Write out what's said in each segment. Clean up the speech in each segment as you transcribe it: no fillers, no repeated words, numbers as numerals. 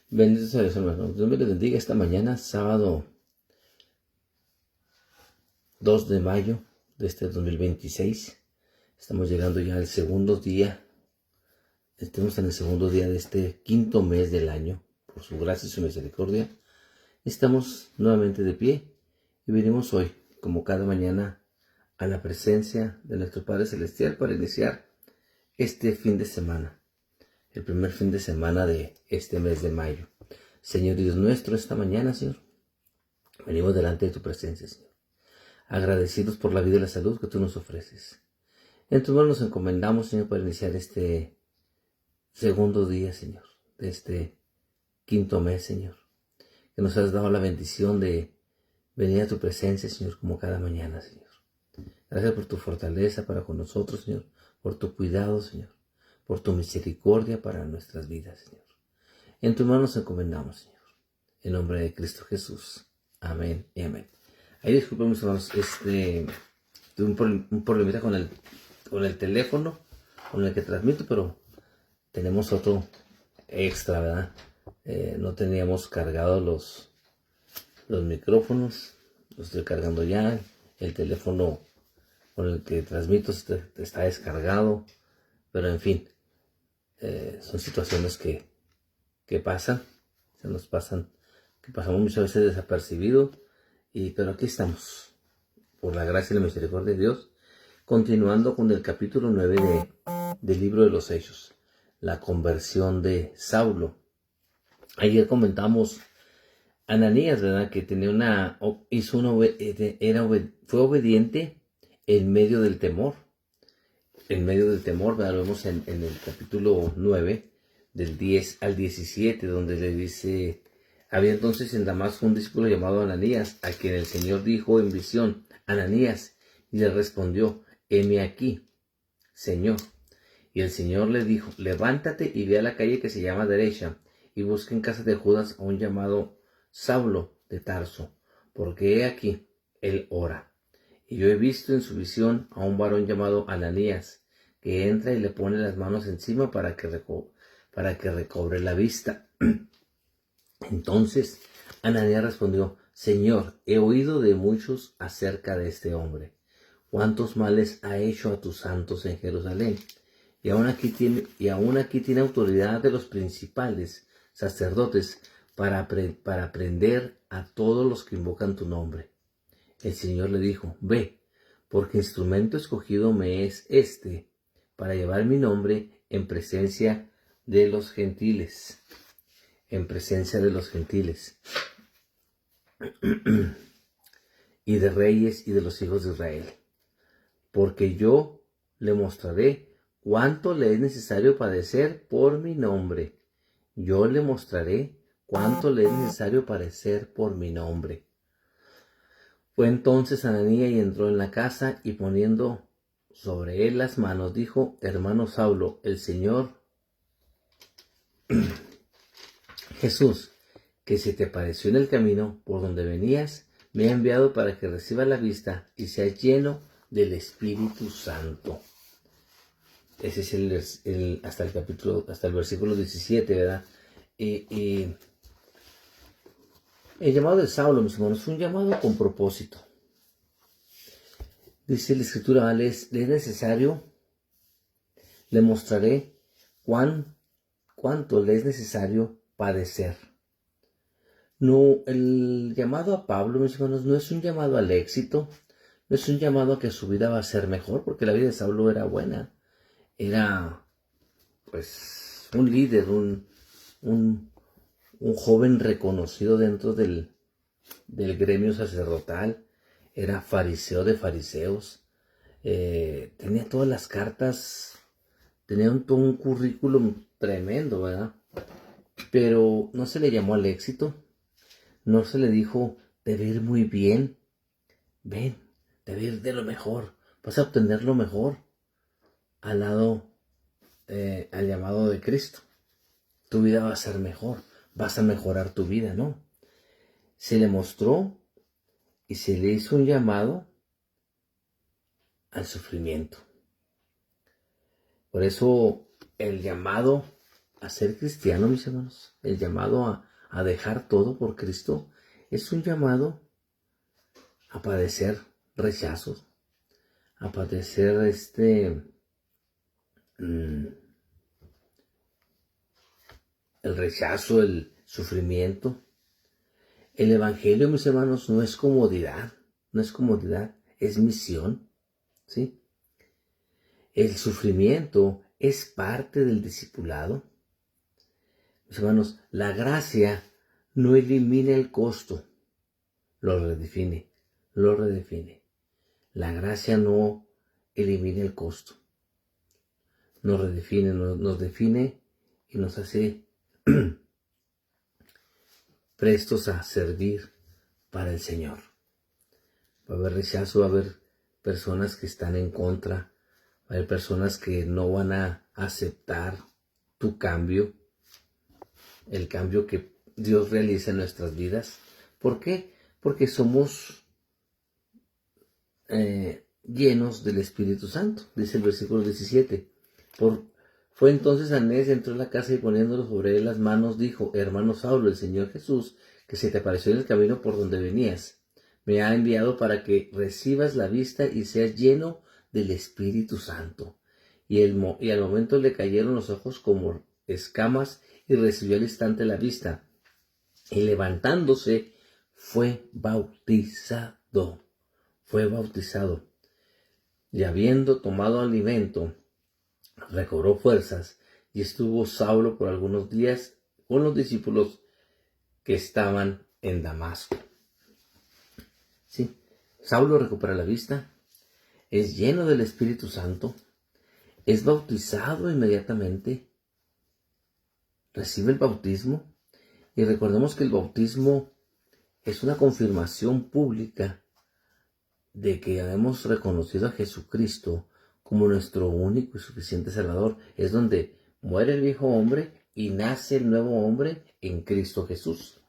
Bendito sea Dios, hermano. Dios me les bendiga esta mañana, sábado 2 de mayo de este 2026. Estamos llegando ya al segundo día. Estamos en el segundo día de este quinto mes del año. Por su gracia y su misericordia, estamos nuevamente de pie y venimos hoy, como cada mañana, a la presencia de nuestro Padre Celestial para iniciar este fin de semana, el primer fin de semana de este mes de mayo. Señor Dios nuestro, esta mañana, Señor, venimos delante de tu presencia, Señor, agradecidos por la vida y la salud que tú nos ofreces. En tus manos nos encomendamos, Señor, para iniciar este segundo día, Señor, de este quinto mes, Señor, que nos has dado la bendición de venir a tu presencia, Señor, como cada mañana, Señor. Gracias por tu fortaleza para con nosotros, Señor, por tu cuidado, Señor, por tu misericordia para nuestras vidas, Señor. En tus manos nos encomendamos, Señor, en nombre de Cristo Jesús. Amén y amén. Ahí disculpen, mis hermanos, tuve un problemita con el teléfono con el que transmito, pero tenemos otro extra, ¿verdad? No teníamos cargados los micrófonos, los estoy cargando ya. El teléfono con el que transmito está descargado, pero en fin, son situaciones que pasan, se nos pasan, que pasamos muchas veces desapercibidos, pero aquí estamos, por la gracia y la misericordia de Dios, continuando con el capítulo 9 del libro de los Hechos, la conversión de Saulo. Ayer comentamos Ananías, ¿verdad? Que tenía fue obediente en medio del temor. En medio del temor, ¿verdad? Lo vemos en el capítulo 9, del 10 al 17, donde le dice: había entonces en Damasco un discípulo llamado Ananías, a quien el Señor dijo en visión: Ananías. Y le respondió: heme aquí, Señor. Y el Señor le dijo: levántate y ve a la calle que se llama Derecha, y busca en casa de Judas a un llamado Saulo de Tarso, porque he aquí, él ora. Y yo he visto en su visión a un varón llamado Ananías, que entra y le pone las manos encima para que recobre la vista. Entonces Ananías respondió: Señor, he oído de muchos acerca de este hombre, cuántos males ha hecho a tus santos en Jerusalén, y aún aquí tiene autoridad de los principales sacerdotes para prender a todos los que invocan tu nombre. El Señor le dijo: ve, porque instrumento escogido me es para llevar mi nombre en presencia de los gentiles. En presencia de los gentiles y de reyes y de los hijos de Israel. Porque yo le mostraré cuánto le es necesario padecer por mi nombre. Yo le mostraré cuánto le es necesario padecer por mi nombre. Fue entonces Ananías y entró en la casa, y poniendo sobre él las manos, dijo: hermano Saulo, el Señor Jesús, que se te apareció en el camino por donde venías, me ha enviado para que reciba la vista y sea lleno del Espíritu Santo. Ese es hasta el versículo 17, ¿verdad? El llamado de Saulo, mis hermanos, fue un llamado con propósito. Dice la Escritura: le es necesario, le mostraré cuánto le es necesario padecer. No, el llamado a Pablo, mis hermanos, no es un llamado al éxito, no es un llamado a que su vida va a ser mejor, porque la vida de Saulo era buena. Era, pues, un líder, un joven reconocido dentro del gremio sacerdotal. Era fariseo de fariseos. Tenía todas las cartas, tenía todo un currículum tremendo, ¿verdad? Pero no se le llamó al éxito. No se le dijo: debe ir muy bien, ven, debe ir de lo mejor, vas a obtener lo mejor al llamado de Cristo. Tu vida va a ser mejor, vas a mejorar tu vida, ¿no? Se le mostró y se le hizo un llamado al sufrimiento. Por eso el llamado a ser cristiano, mis hermanos, el llamado a dejar todo por Cristo, es un llamado a padecer rechazos, a padecer el rechazo, el sufrimiento. El evangelio, mis hermanos, no es comodidad, es misión, ¿sí? El sufrimiento es parte del discipulado. Mis hermanos, la gracia no elimina el costo, lo redefine. La gracia no elimina el costo, nos define y nos hace prestos a servir para el Señor. Va a haber rechazo, va a haber personas que están en contra, va a haber personas que no van a aceptar tu cambio, el cambio que Dios realiza en nuestras vidas. ¿Por qué? Porque somos llenos del Espíritu Santo, dice el versículo 17. Fue entonces Anás, entró en la casa y poniéndolo sobre él las manos, dijo: hermano Saulo, el Señor Jesús, que se te apareció en el camino por donde venías, me ha enviado para que recibas la vista y seas lleno del Espíritu Santo. Y al momento le cayeron los ojos como escamas y recibió al instante la vista. Y levantándose fue bautizado. Y habiendo tomado alimento, recobró fuerzas, y estuvo Saulo por algunos días con los discípulos que estaban en Damasco. Sí, Saulo recupera la vista, es lleno del Espíritu Santo, es bautizado inmediatamente, recibe el bautismo, y recordemos que el bautismo es una confirmación pública de que hemos reconocido a Jesucristo como nuestro único y suficiente Salvador. Es donde muere el viejo hombre y nace el nuevo hombre en Cristo Jesús.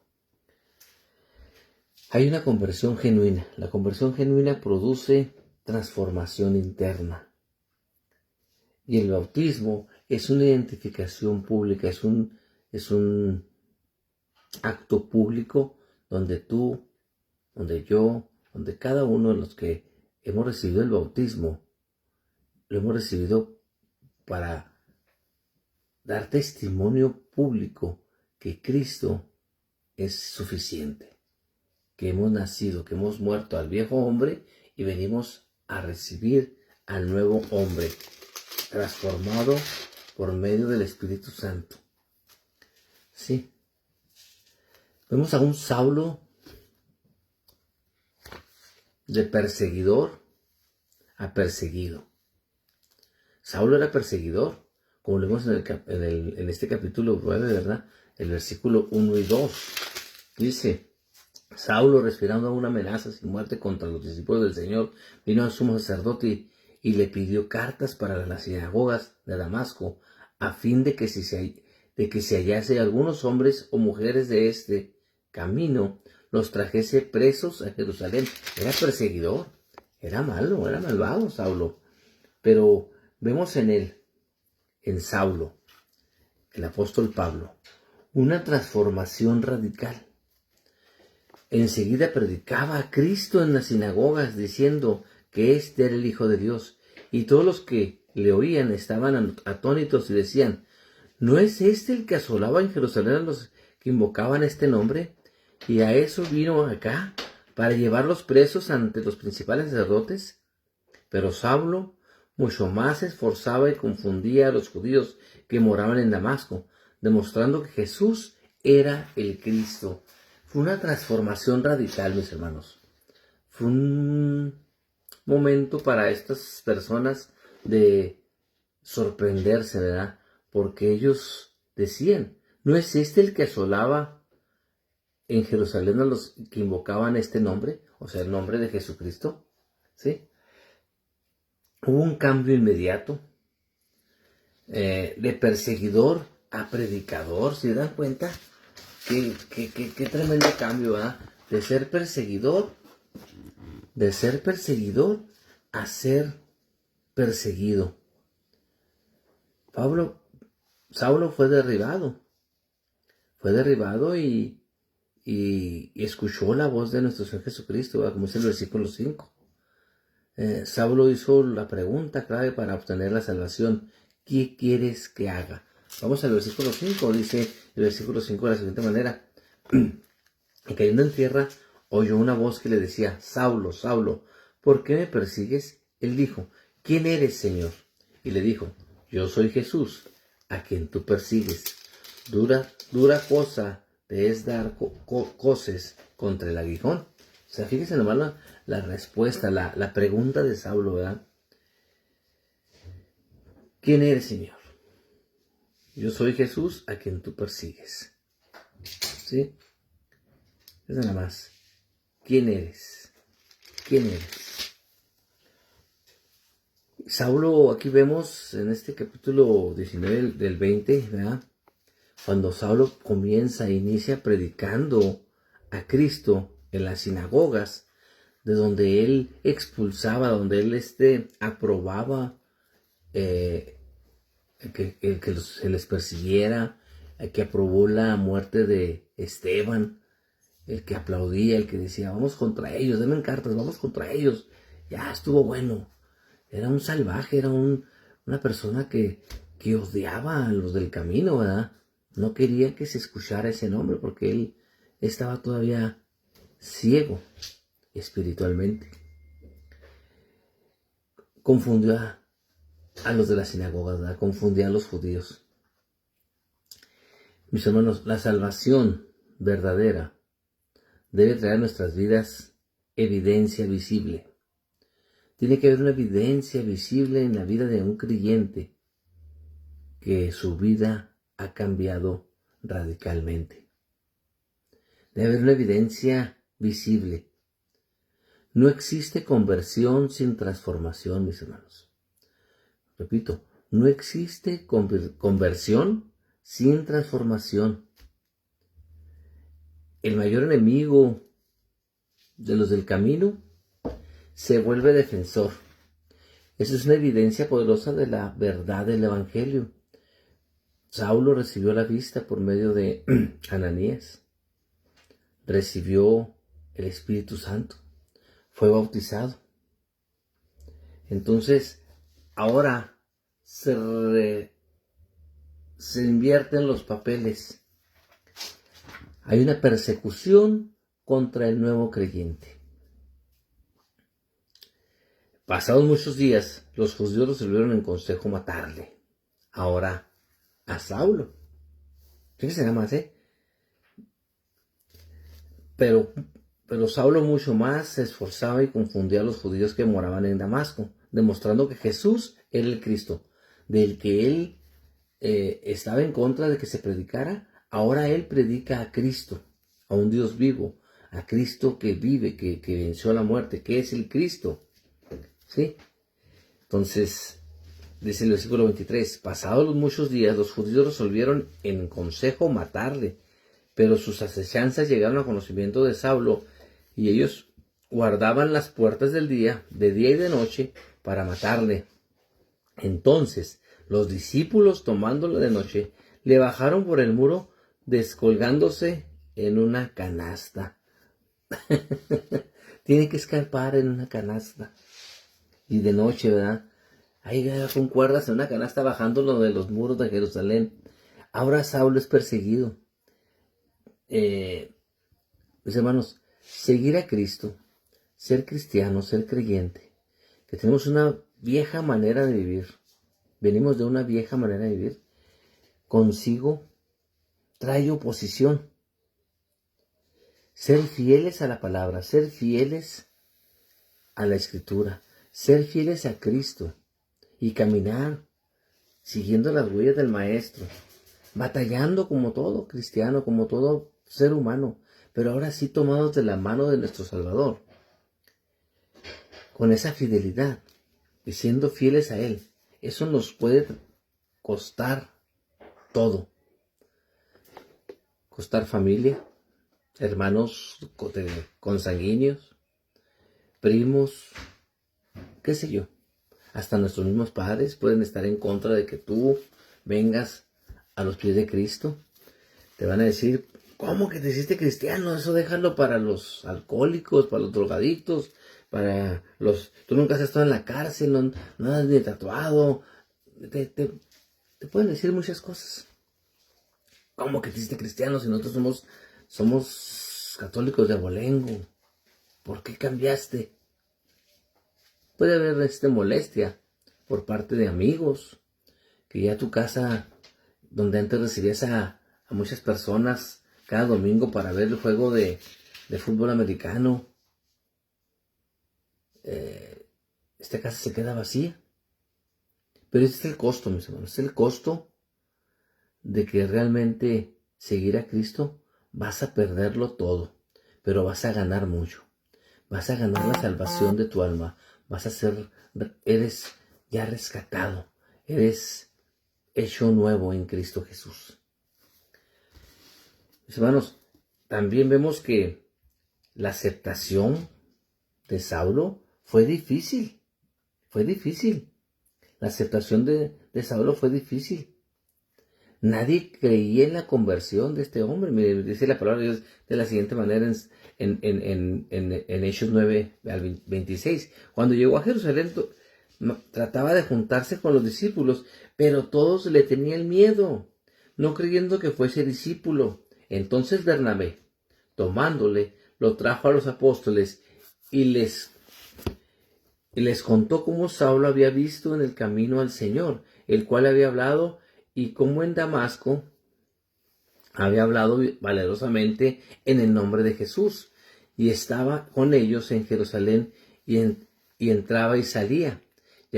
Hay una conversión genuina. La conversión genuina produce transformación interna. Y el bautismo es una identificación pública, es un acto público donde tú, donde yo, donde cada uno de los que hemos recibido el bautismo, lo hemos recibido para dar testimonio público que Cristo es suficiente, que hemos nacido, que hemos muerto al viejo hombre y venimos a recibir al nuevo hombre, transformado por medio del Espíritu Santo. Sí. Vemos a un Saulo de perseguidor a perseguido. Saulo era perseguidor, como lo vemos en este capítulo 9, ¿verdad? El versículo 1 y 2. Dice: Saulo, respirando aún amenazas y muerte contra los discípulos del Señor, vino al sumo sacerdote y le pidió cartas para las sinagogas de Damasco, a fin de que si hallase algunos hombres o mujeres de este camino, los trajese presos a Jerusalén. Era perseguidor, era malo, era malvado Saulo. Pero vemos en Saulo, el apóstol Pablo, una transformación radical. Enseguida predicaba a Cristo en las sinagogas, diciendo que este era el Hijo de Dios. Y todos los que le oían estaban atónitos y decían: ¿no es este el que asolaba en Jerusalén a los que invocaban este nombre? Y a eso vino acá, para llevarlos presos ante los principales sacerdotes. Pero Saulo mucho más se esforzaba y confundía a los judíos que moraban en Damasco, demostrando que Jesús era el Cristo. Fue una transformación radical, mis hermanos. Fue un momento para estas personas de sorprenderse, ¿verdad? Porque ellos decían: ¿no es este el que asolaba en Jerusalén a los que invocaban este nombre? O sea, el nombre de Jesucristo. ¿Sí? Hubo un cambio inmediato de perseguidor a predicador. ¿Se dan cuenta? Qué tremendo cambio, ¿verdad? De ser perseguidor a ser perseguido. Saulo fue derribado y escuchó la voz de nuestro Señor Jesucristo, ¿verdad? Como dice el versículo 5. Saulo hizo la pregunta clave para obtener la salvación: ¿qué quieres que haga? Vamos al versículo 5, dice el versículo 5 de la siguiente manera: y cayendo en tierra, oyó una voz que le decía: Saulo, Saulo, ¿por qué me persigues? Él dijo: ¿quién eres, Señor? Y le dijo: yo soy Jesús, a quien tú persigues. Dura cosa te es dar coces contra el aguijón. O sea, fíjense nomás la respuesta, la pregunta de Saulo, ¿verdad? ¿Quién eres, Señor? Yo soy Jesús, a quien tú persigues. ¿Sí? Es nada más. ¿Quién eres? ¿Quién eres? Saulo, aquí vemos en este capítulo 19 del 20, ¿verdad? Cuando Saulo inicia predicando a Cristo en las sinagogas, de donde él expulsaba, donde él aprobaba que se les persiguiera, el que aprobó la muerte de Esteban, el que aplaudía, el que decía: vamos contra ellos, denme cartas, vamos contra ellos, ya estuvo bueno. Era un salvaje, era una persona que odiaba a los del camino, ¿verdad? No quería que se escuchara ese nombre porque él estaba todavía ciego espiritualmente. Confundió a los de la sinagoga, ¿verdad? Confundía a los judíos. Mis hermanos, la salvación verdadera debe traer a nuestras vidas evidencia visible. Tiene que haber una evidencia visible en la vida de un creyente que su vida ha cambiado radicalmente. Debe haber una evidencia visible. No existe conversión sin transformación, mis hermanos. Repito, no existe conversión sin transformación. El mayor enemigo de los del camino se vuelve defensor. Esa es una evidencia poderosa de la verdad del Evangelio. Saulo recibió la vista por medio de Ananías. Recibió el Espíritu Santo. Fue bautizado. Entonces, ahora se invierten los papeles. Hay una persecución contra el nuevo creyente. Pasados muchos días, los judíos resolvieron en consejo matarle. Ahora a Saulo. Fíjense nada más, Pero Saulo mucho más se esforzaba y confundía a los judíos que moraban en Damasco, demostrando que Jesús era el Cristo, del que él estaba en contra de que se predicara. Ahora él predica a Cristo, a un Dios vivo, a Cristo que vive, que venció la muerte, que es el Cristo. ¿Sí? Entonces, dice el versículo 23, pasados los muchos días, los judíos resolvieron en consejo matarle, pero sus asechanzas llegaron a conocimiento de Saulo, y ellos guardaban las puertas del día, de día y de noche, para matarle. Entonces, los discípulos, tomándolo de noche, le bajaron por el muro, descolgándose en una canasta. Tiene que escapar en una canasta. Y de noche, ¿verdad? Ahí con cuerdas en una canasta bajándolo de los muros de Jerusalén. Ahora Saulo es perseguido. Mis hermanos, seguir a Cristo, ser cristiano, ser creyente, que tenemos una vieja manera de vivir, venimos de una vieja manera de vivir, consigo trae oposición. Ser fieles a la palabra, ser fieles a la Escritura, ser fieles a Cristo y caminar siguiendo las huellas del Maestro, batallando como todo cristiano, como todo ser humano, pero ahora sí tomados de la mano de nuestro Salvador, con esa fidelidad y siendo fieles a Él. Eso nos puede costar todo. Costar familia, hermanos consanguíneos, primos, qué sé yo. Hasta nuestros mismos padres pueden estar en contra de que tú vengas a los pies de Cristo. Te van a decir, ¿cómo que te hiciste cristiano? Eso déjalo para los alcohólicos, para los drogadictos, para los... Tú nunca has estado en la cárcel, no has ni tatuado. Te pueden decir muchas cosas. ¿Cómo que te hiciste cristiano si nosotros somos católicos de abolengo? ¿Por qué cambiaste? Puede haber molestia por parte de amigos, que ya tu casa, donde antes recibías a muchas personas cada domingo para ver el juego de fútbol americano, esta casa se queda vacía. Pero ese es el costo, mis hermanos, es el costo de que realmente seguir a Cristo. Vas a perderlo todo, pero vas a ganar mucho. Vas a ganar la salvación de tu alma. Eres ya rescatado. Eres hecho nuevo en Cristo Jesús. Mis hermanos, también vemos que la aceptación de Saulo fue difícil. Fue difícil. La aceptación de Saulo fue difícil. Nadie creía en la conversión de este hombre. Mire, dice la palabra de Dios de la siguiente manera en Hechos 9 al 26. Cuando llegó a Jerusalén, trataba de juntarse con los discípulos, pero todos le tenían miedo, no creyendo que fuese discípulo. Entonces Bernabé, tomándole, lo trajo a los apóstoles y les contó cómo Saulo había visto en el camino al Señor, el cual había hablado, y cómo en Damasco había hablado valerosamente en el nombre de Jesús, y estaba con ellos en Jerusalén, y entraba y salía, y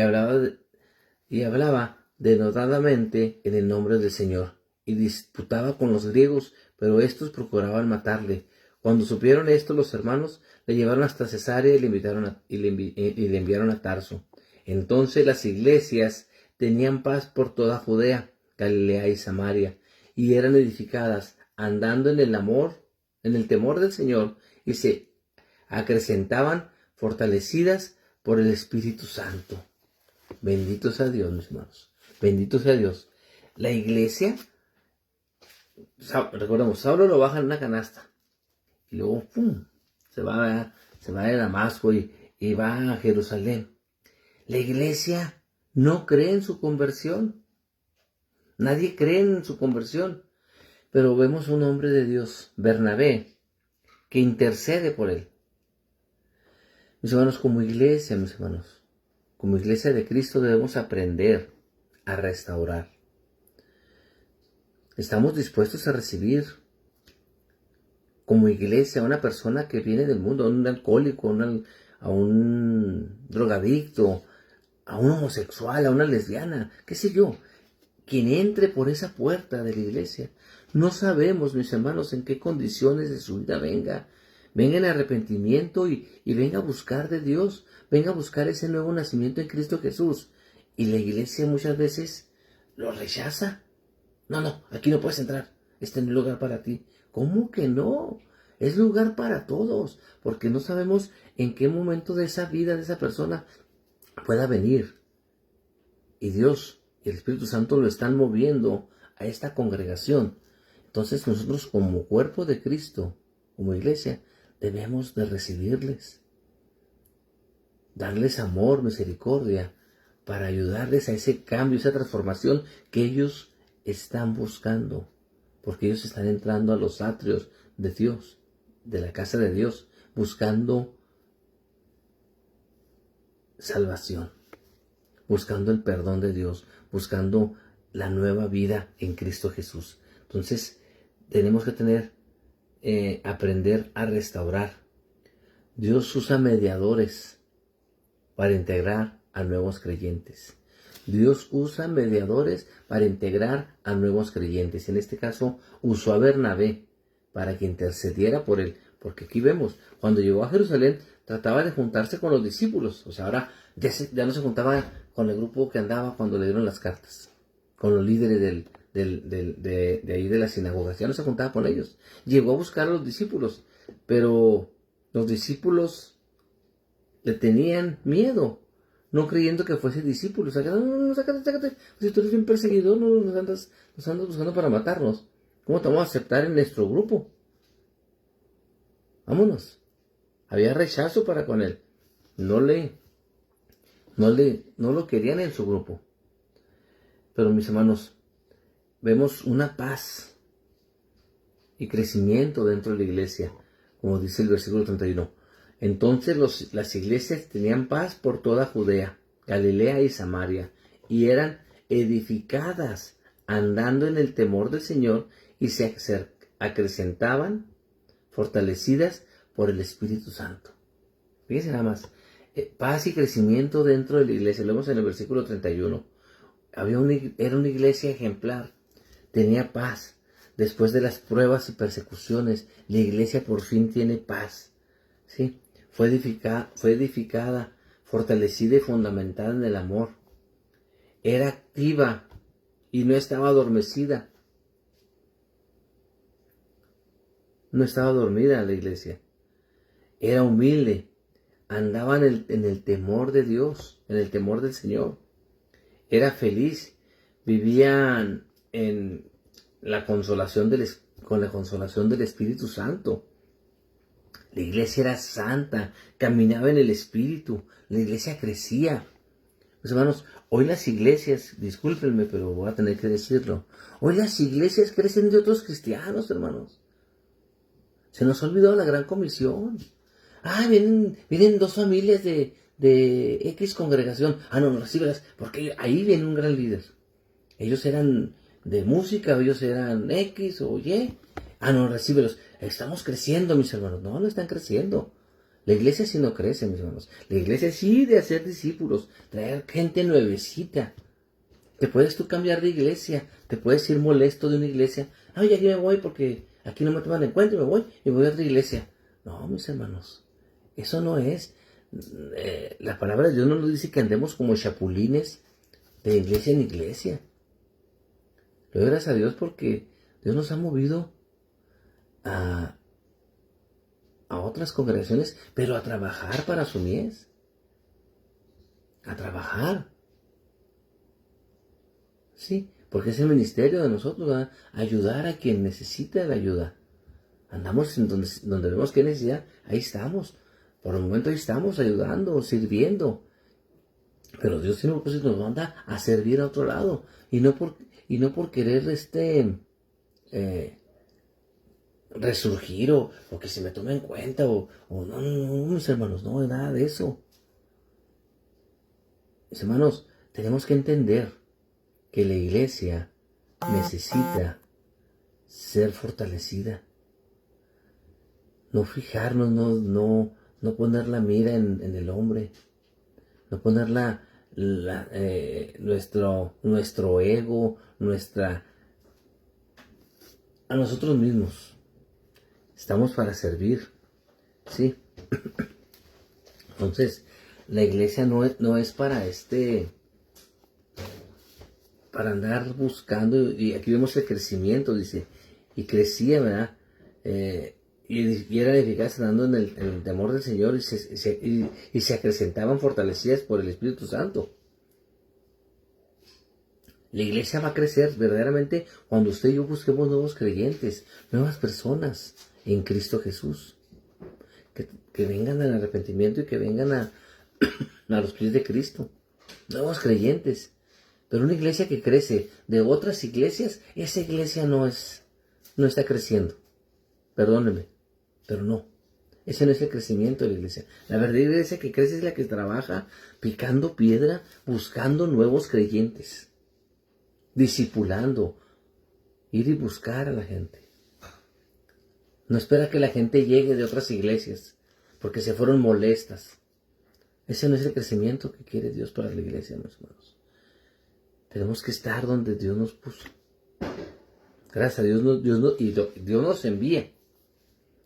hablaba denodadamente en el nombre del Señor, y disputaba con los griegos, pero estos procuraban matarle. Cuando supieron esto, los hermanos le llevaron hasta Cesarea y le enviaron a Tarso. Entonces las iglesias tenían paz por toda Judea, Galilea y Samaria, y eran edificadas, andando en el amor, en el temor del Señor, y se acrecentaban, fortalecidas por el Espíritu Santo. Bendito sea Dios, mis hermanos. Bendito sea Dios. La iglesia, recordemos, Saulo lo baja en una canasta, y luego ¡pum!, se va de Damasco y va a Jerusalén. La iglesia no cree en su conversión. Nadie cree en su conversión. Pero vemos un hombre de Dios, Bernabé, que intercede por él. Mis hermanos, como iglesia de Cristo debemos aprender a restaurar. Estamos dispuestos a recibir como iglesia a una persona que viene del mundo, a un alcohólico, a un drogadicto, a un homosexual, a una lesbiana, qué sé yo, quien entre por esa puerta de la iglesia. No sabemos, mis hermanos, en qué condiciones de su vida venga en arrepentimiento y venga a buscar de Dios, venga a buscar ese nuevo nacimiento en Cristo Jesús. Y la iglesia muchas veces lo rechaza. No, aquí no puedes entrar, este no es lugar para ti. ¿Cómo que no? Es lugar para todos, porque no sabemos en qué momento de esa vida de esa persona pueda venir. Y Dios y el Espíritu Santo lo están moviendo a esta congregación. Entonces nosotros como cuerpo de Cristo, como iglesia, debemos de recibirles, darles amor, misericordia, para ayudarles a ese cambio, esa transformación que ellos están buscando, porque ellos están entrando a los atrios de Dios, de la casa de Dios, buscando salvación, buscando el perdón de Dios, buscando la nueva vida en Cristo Jesús. Entonces, tenemos que aprender a restaurar. Dios usa mediadores para integrar a nuevos creyentes. Dios usa mediadores para integrar a nuevos creyentes. En este caso, usó a Bernabé para que intercediera por él. Porque aquí vemos, cuando llegó a Jerusalén, trataba de juntarse con los discípulos. O sea, ahora ya no se juntaba con el grupo que andaba cuando le dieron las cartas, con los líderes de ahí de la sinagoga. Ya no se juntaba con ellos. Llegó a buscar a los discípulos, pero los discípulos le tenían miedo. no creyendo que fuese discípulo. No, sácate. Si tú eres un perseguidor, no nos andas buscando para matarnos. ¿Cómo te vamos a aceptar en nuestro grupo? Vámonos. Había rechazo para con él. No lo querían en su grupo. Pero mis hermanos, vemos una paz y crecimiento dentro de la iglesia, como dice el versículo 31. Entonces las iglesias tenían paz por toda Judea, Galilea y Samaria, y eran edificadas, andando en el temor del Señor, y se acrecentaban, fortalecidas por el Espíritu Santo. Fíjense nada más, paz y crecimiento dentro de la iglesia. Lo vemos en el versículo 31. Era una iglesia ejemplar, tenía paz. Después de las pruebas y persecuciones, la iglesia por fin tiene paz. ¿Sí? Fue edificada, fortalecida y fundamentada en el amor. Era activa y no estaba adormecida. No estaba dormida la iglesia. Era humilde. Andaba en el temor de Dios, en el temor del Señor. Era feliz. Vivían con la consolación del Espíritu Santo. La iglesia era santa, caminaba en el Espíritu, la iglesia crecía. Pues hermanos, hoy las iglesias, discúlpenme, pero voy a tener que decirlo, hoy las iglesias crecen de otros cristianos, hermanos. Se nos ha olvidado la gran comisión. Vienen dos familias de X congregación. No, recíbelas, porque ahí viene un gran líder. Ellos eran de música, ellos eran X o Y. No, recíbelos. Estamos creciendo, mis hermanos. No están creciendo. La iglesia sí no crece, mis hermanos. La iglesia sí de hacer discípulos, traer gente nuevecita. Te puedes tú cambiar de iglesia, te puedes ir molesto de una iglesia. Aquí me voy porque aquí no me toman en cuenta y me voy a otra iglesia. No, mis hermanos, eso no es. La palabra de Dios no nos dice que andemos como chapulines de iglesia en iglesia. Le doy gracias a Dios porque Dios nos ha movido a otras congregaciones, pero a trabajar para su mies. A trabajar. Sí, porque es el ministerio de nosotros, ¿verdad? Ayudar a quien necesita la ayuda. Andamos en donde vemos que hay necesidad, ahí estamos. Por el momento ahí estamos ayudando, sirviendo. Pero Dios tiene un propósito, nos manda a servir a otro lado. Y no por querer resurgir o que se me tome en cuenta o no, mis hermanos, no, nada de eso. Mis hermanos, tenemos que entender que la iglesia necesita ser fortalecida. No fijarnos, no poner la mira en el hombre. No poner nuestro ego, a nosotros mismos. Estamos para servir, ¿sí? Entonces, la iglesia no es para andar buscando, y aquí vemos el crecimiento, dice, y crecía, ¿verdad? Y eran eficaces andando en el temor del Señor, y se acrecentaban fortalecidas por el Espíritu Santo. La iglesia va a crecer verdaderamente cuando usted y yo busquemos nuevos creyentes, nuevas personas en Cristo Jesús. Que vengan al arrepentimiento y que vengan a los pies de Cristo. Nuevos creyentes. Pero una iglesia que crece de otras iglesias, esa iglesia no está creciendo. Perdónenme, pero no. Ese no es el crecimiento de la iglesia. La verdadera iglesia que crece es la que trabaja picando piedra, buscando nuevos creyentes. Discipulando. Ir y buscar a la gente. No espera que la gente llegue de otras iglesias porque se fueron molestas. Ese no es el crecimiento que quiere Dios para la iglesia, mis hermanos. Tenemos que estar donde Dios nos puso. Gracias a Dios, Dios nos envía.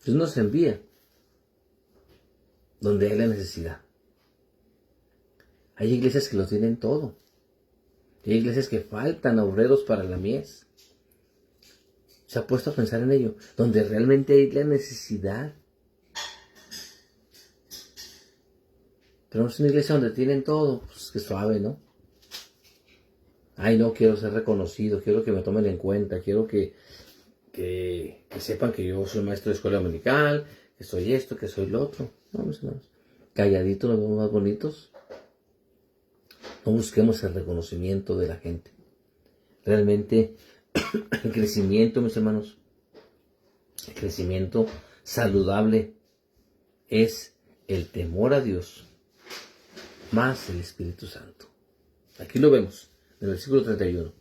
Dios nos envía donde hay la necesidad. Hay iglesias que lo tienen todo. Hay iglesias que faltan obreros para la mies. ¿Se ha puesto a pensar en ello? Donde realmente hay la necesidad. Pero no es una iglesia donde tienen todo, pues que suave, ¿no? Ay, no, quiero ser reconocido, quiero que me tomen en cuenta, quiero que sepan que yo soy maestro de escuela dominical, que soy esto, que soy lo otro. No, mis hermanos. Calladitos nos vemos más bonitos. No busquemos el reconocimiento de la gente. Realmente, el crecimiento, mis hermanos, el crecimiento saludable es el temor a Dios más el Espíritu Santo. Aquí lo vemos, en el versículo 31.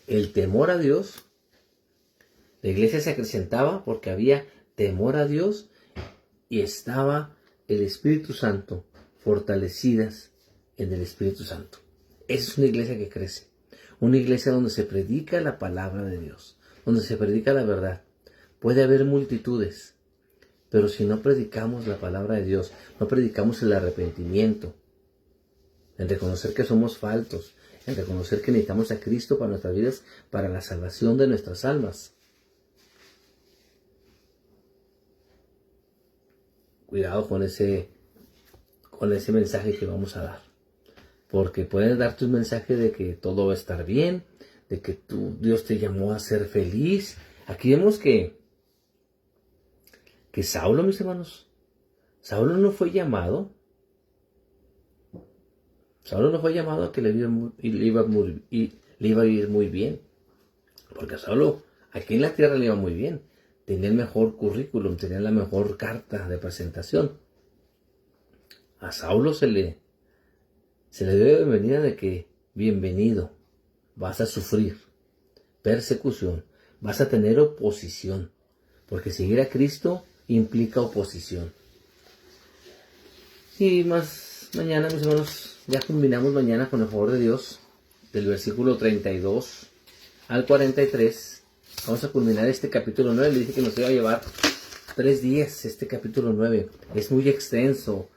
El temor a Dios, la iglesia se acrecentaba porque había temor a Dios y estaba el Espíritu Santo, fortalecidas en el Espíritu Santo. Esa es una iglesia que crece. Una iglesia donde se predica la palabra de Dios, donde se predica la verdad. Puede haber multitudes, pero si no predicamos la palabra de Dios, no predicamos el arrepentimiento, en reconocer que somos faltos, en reconocer que necesitamos a Cristo para nuestras vidas, para la salvación de nuestras almas. Cuidado con ese mensaje que vamos a dar. Porque puedes darte un mensaje de que todo va a estar bien, de que Dios te llamó a ser feliz. Aquí vemos que Saulo, mis hermanos, Saulo no fue llamado a que le iba a ir muy bien. Porque a Saulo aquí en la tierra le iba muy bien. Tenía el mejor currículum, tenía la mejor carta de presentación. A Saulo se le dio bienvenida de que, bienvenido, vas a sufrir persecución, vas a tener oposición, porque seguir a Cristo implica oposición. Y más mañana, mis hermanos, ya culminamos mañana con el favor de Dios, del versículo 32 al 43. Vamos a culminar este capítulo 9. Le dije que nos iba a llevar 3 días este capítulo 9. Es muy extenso,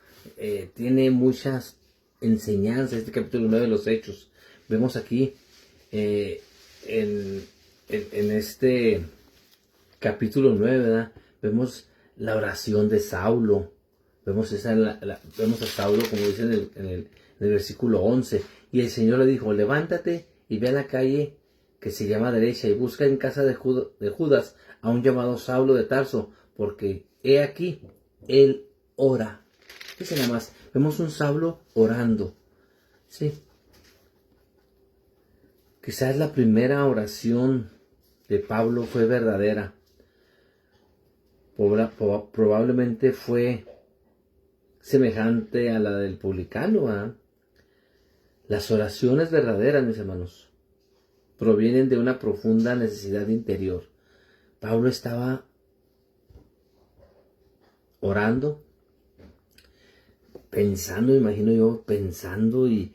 tiene muchas enseñanzas este capítulo 9 de los Hechos. Vemos aquí en este capítulo 9, ¿verdad? Vemos la oración de Saulo. Vemos a Saulo, como dice en el versículo 11. Y el Señor le dijo, levántate y ve a la calle que se llama derecha y busca en casa de Judas a un llamado Saulo de Tarso, porque he aquí, él ora. Fíjense nada más, vemos un Saulo orando. Sí. Quizás la primera oración de Pablo fue verdadera. Probablemente fue semejante a la del publicano. Las oraciones verdaderas, mis hermanos, provienen de una profunda necesidad interior. Pablo estaba orando, pensando, imagino yo, pensando y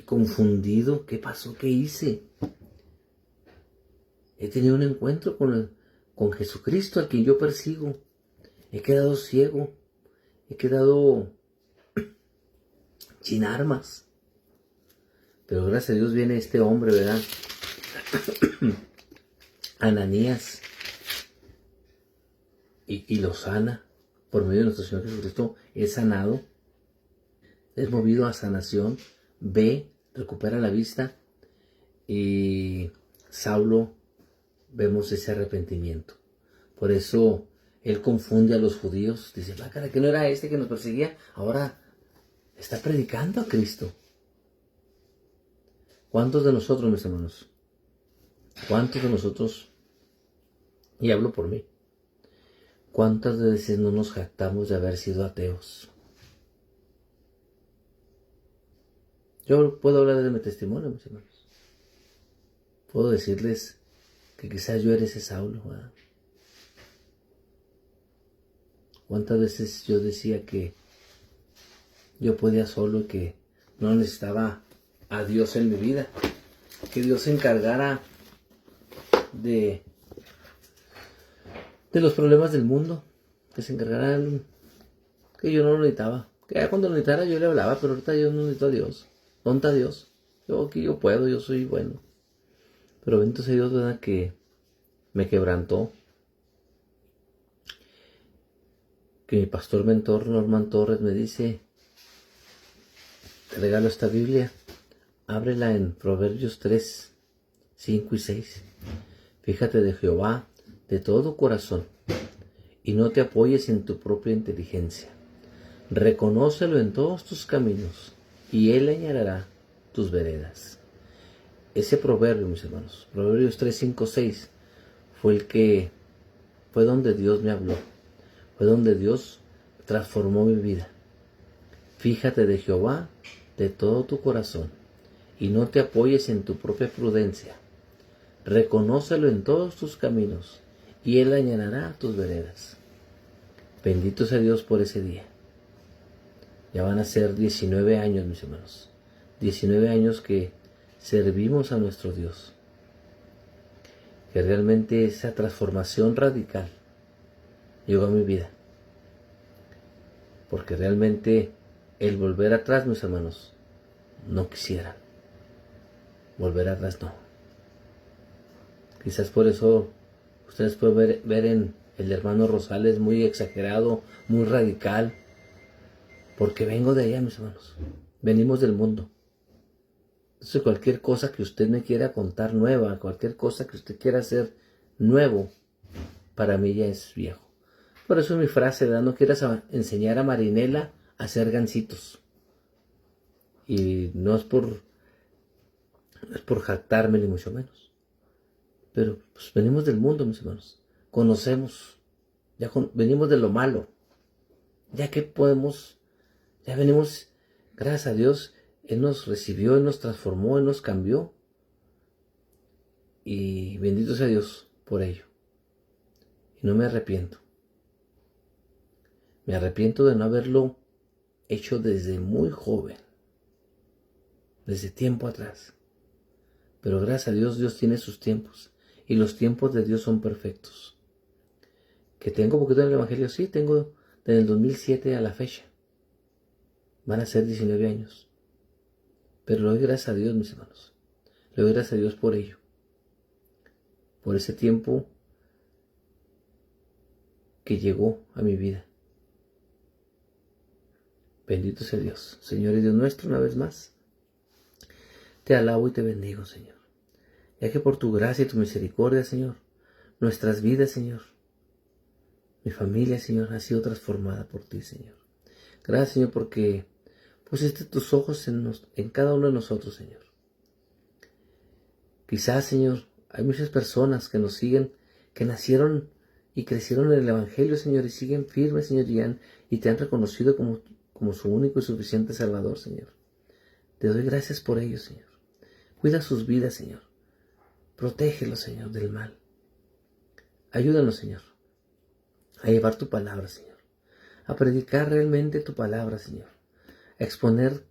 confundido. ¿Qué pasó? ¿Qué hice? He tenido un encuentro con Jesucristo, al quien yo persigo. He quedado ciego. He quedado sin armas. Pero gracias a Dios viene este hombre, ¿verdad? Ananías. Y lo sana. Por medio de nuestro Señor Jesucristo es sanado. Es movido a sanación. Ve, recupera la vista. Y Saulo, vemos ese arrepentimiento. Por eso él confunde a los judíos. Dice, cara, que no era este que nos perseguía. Ahora está predicando a Cristo. ¿Cuántos de nosotros, mis hermanos? ¿Cuántos de nosotros? Y hablo por mí. ¿Cuántas veces no nos jactamos de haber sido ateos? Yo puedo hablar de mi testimonio, mis hermanos. Puedo decirles que quizás yo era ese Saulo, ¿verdad? ¿Cuántas veces yo decía que yo podía solo y que no necesitaba a Dios en mi vida? Que Dios se encargara de los problemas del mundo, que se encargara, que yo no lo necesitaba. Que ya cuando lo necesitara yo le hablaba, pero ahorita yo no necesito a Dios. ¿Dónde está Dios? Yo puedo, yo soy bueno. Pero bendito sea Dios, ¿verdad? Que me quebrantó. Que mi pastor mentor Norman Torres me dice, Te regalo esta Biblia. Ábrela en Proverbios 3, 5 y 6. Fíjate de Jehová de todo corazón y no te apoyes en tu propia inteligencia. Reconócelo en todos tus caminos y Él añadirá tus veredas. Ese proverbio, mis hermanos, Proverbios 3, 5, 6, fue donde Dios me habló. Fue donde Dios transformó mi vida. Fíjate de Jehová de todo tu corazón y no te apoyes en tu propia prudencia. Reconócelo en todos tus caminos y Él añadirá tus veredas. Bendito sea Dios por ese día. Ya van a ser 19 años, mis hermanos. 19 años que servimos a nuestro Dios. Que realmente esa transformación radical llegó a mi vida. Porque realmente el volver atrás, mis hermanos, no quisiera. Volver atrás no. Quizás por eso ustedes pueden ver en el hermano Rosales muy exagerado, muy radical. Porque vengo de allá, mis hermanos. Venimos del mundo. Entonces cualquier cosa que usted me quiera contar nueva, cualquier cosa que usted quiera hacer nuevo, para mí ya es viejo. Por eso es mi frase, ¿verdad? No quieras enseñar a Marinela a hacer gansitos. Y no es por jactarme ni mucho menos. Pero pues venimos del mundo, mis hermanos. Conocemos. Venimos de lo malo. Ya que podemos, ya venimos, gracias a Dios, Él nos recibió, Él nos transformó, Él nos cambió. Y bendito sea Dios por ello. Y no me arrepiento. Me arrepiento de no haberlo hecho desde muy joven. Desde tiempo atrás. Pero gracias a Dios, Dios tiene sus tiempos. Y los tiempos de Dios son perfectos. ¿Que tengo poquito en el Evangelio? Sí, tengo desde el 2007 a la fecha. Van a ser 19 años. Pero le doy gracias a Dios, mis hermanos. Le doy gracias a Dios por ello. Por ese tiempo que llegó a mi vida. Bendito sea Dios. Señor y Dios nuestro, una vez más, te alabo y te bendigo, Señor. Ya que por tu gracia y tu misericordia, Señor, nuestras vidas, Señor, mi familia, Señor, ha sido transformada por ti, Señor. Gracias, Señor, porque pusiste tus ojos en cada uno de nosotros, Señor. Quizás, Señor, hay muchas personas que nos siguen, que nacieron y crecieron en el Evangelio, Señor, y siguen firmes, Señor, y te han reconocido como su único y suficiente Salvador, Señor. Te doy gracias por ello, Señor. Cuida sus vidas, Señor. Protégelos, Señor, del mal. Ayúdanos, Señor, a llevar tu palabra, Señor. A predicar realmente tu palabra, Señor. A exponer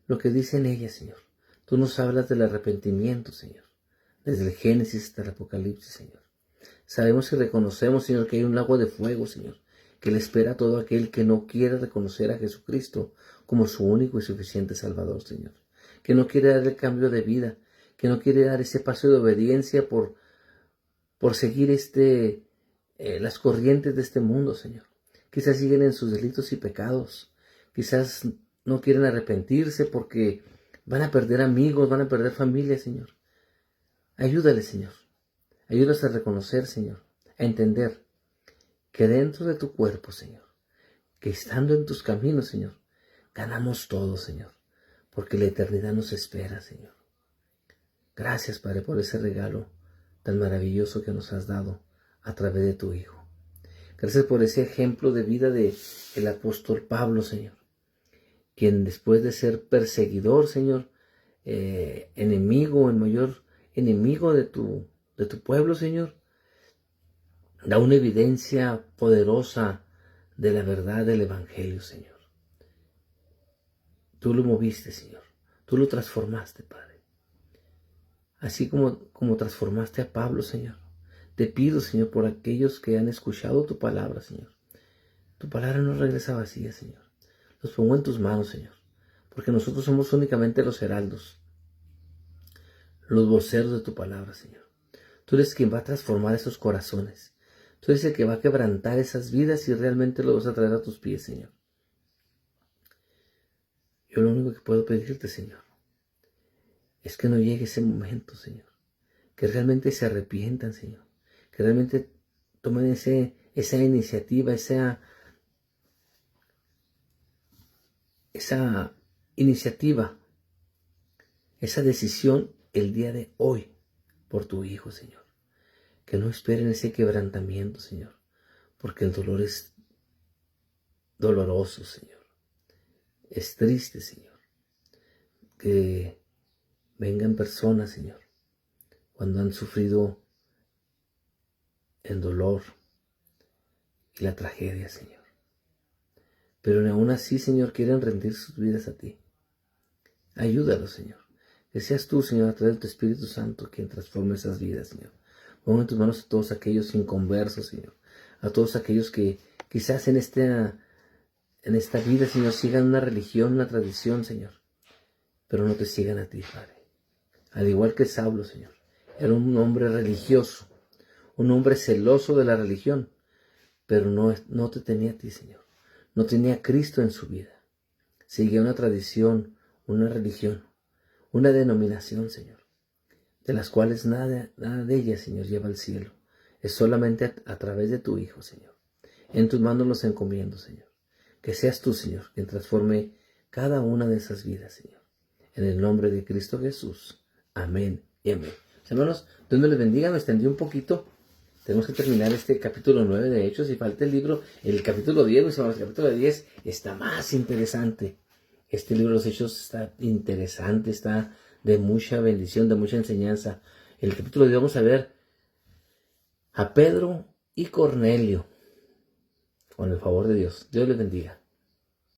lo que dice en ella, Señor. Tú nos hablas del arrepentimiento, Señor. Desde el Génesis hasta el Apocalipsis, Señor. Sabemos y reconocemos, Señor, que hay un lago de fuego, Señor, que le espera a todo aquel que no quiere reconocer a Jesucristo como su único y suficiente Salvador, Señor. Que no quiere dar el cambio de vida, que no quiere dar ese paso de obediencia por seguir las corrientes de este mundo, Señor. Quizás siguen en sus delitos y pecados. Quizás no quieren arrepentirse porque van a perder amigos, van a perder familia, Señor. Ayúdale, Señor. Ayúdanos a reconocer, Señor, a entender que dentro de tu cuerpo, Señor, que estando en tus caminos, Señor, ganamos todo, Señor, porque la eternidad nos espera, Señor. Gracias, Padre, por ese regalo tan maravilloso que nos has dado a través de tu Hijo. Gracias por ese ejemplo de vida del apóstol Pablo, Señor, quien después de ser perseguidor, Señor, enemigo, el mayor enemigo de tu pueblo, Señor, da una evidencia poderosa de la verdad del Evangelio, Señor. Tú lo moviste, Señor. Tú lo transformaste, Padre. Así como transformaste a Pablo, Señor. Te pido, Señor, por aquellos que han escuchado tu palabra, Señor. Tu palabra no regresa vacía, Señor. Los pongo en tus manos, Señor. Porque nosotros somos únicamente los heraldos, los voceros de tu palabra, Señor. Tú eres quien va a transformar esos corazones. Tú eres el que va a quebrantar esas vidas y realmente lo vas a traer a tus pies, Señor. Yo lo único que puedo pedirte, Señor, es que no llegue ese momento, Señor. Que realmente se arrepientan, Señor. Que realmente tomen esa iniciativa, esa iniciativa, esa decisión el día de hoy por tu Hijo, Señor. Que no esperen ese quebrantamiento, Señor, porque el dolor es doloroso, Señor. Es triste, Señor. Que vengan personas, Señor, cuando han sufrido el dolor y la tragedia, Señor. Pero aún así, Señor, quieren rendir sus vidas a ti. Ayúdalos, Señor. Que seas tú, Señor, a través de tu Espíritu Santo, quien transforme esas vidas, Señor. Pon en tus manos a todos aquellos inconversos, Señor. A todos aquellos que quizás en esta vida, Señor, sigan una religión, una tradición, Señor. Pero no te sigan a ti, Padre. Al igual que Saulo, Señor. Era un hombre religioso. Un hombre celoso de la religión. Pero no te tenía a ti, Señor. No tenía a Cristo en su vida. Seguía una tradición, una religión, una denominación, Señor, de las cuales nada de ellas, Señor, lleva al cielo. Es solamente a través de tu Hijo, Señor. En tus manos los encomiendo, Señor. Que seas tú, Señor, quien transforme cada una de esas vidas, Señor. En el nombre de Cristo Jesús. Amén y amén. Hermanos, Dios me les bendiga. Me extendí un poquito. Tenemos que terminar este capítulo 9 de Hechos y falta el libro, el capítulo 10, mis hermanos. El capítulo 10 está más interesante. Este libro de los Hechos está interesante, está de mucha bendición, de mucha enseñanza. El capítulo 10 vamos a ver a Pedro y Cornelio. Con el favor de Dios. Dios les bendiga.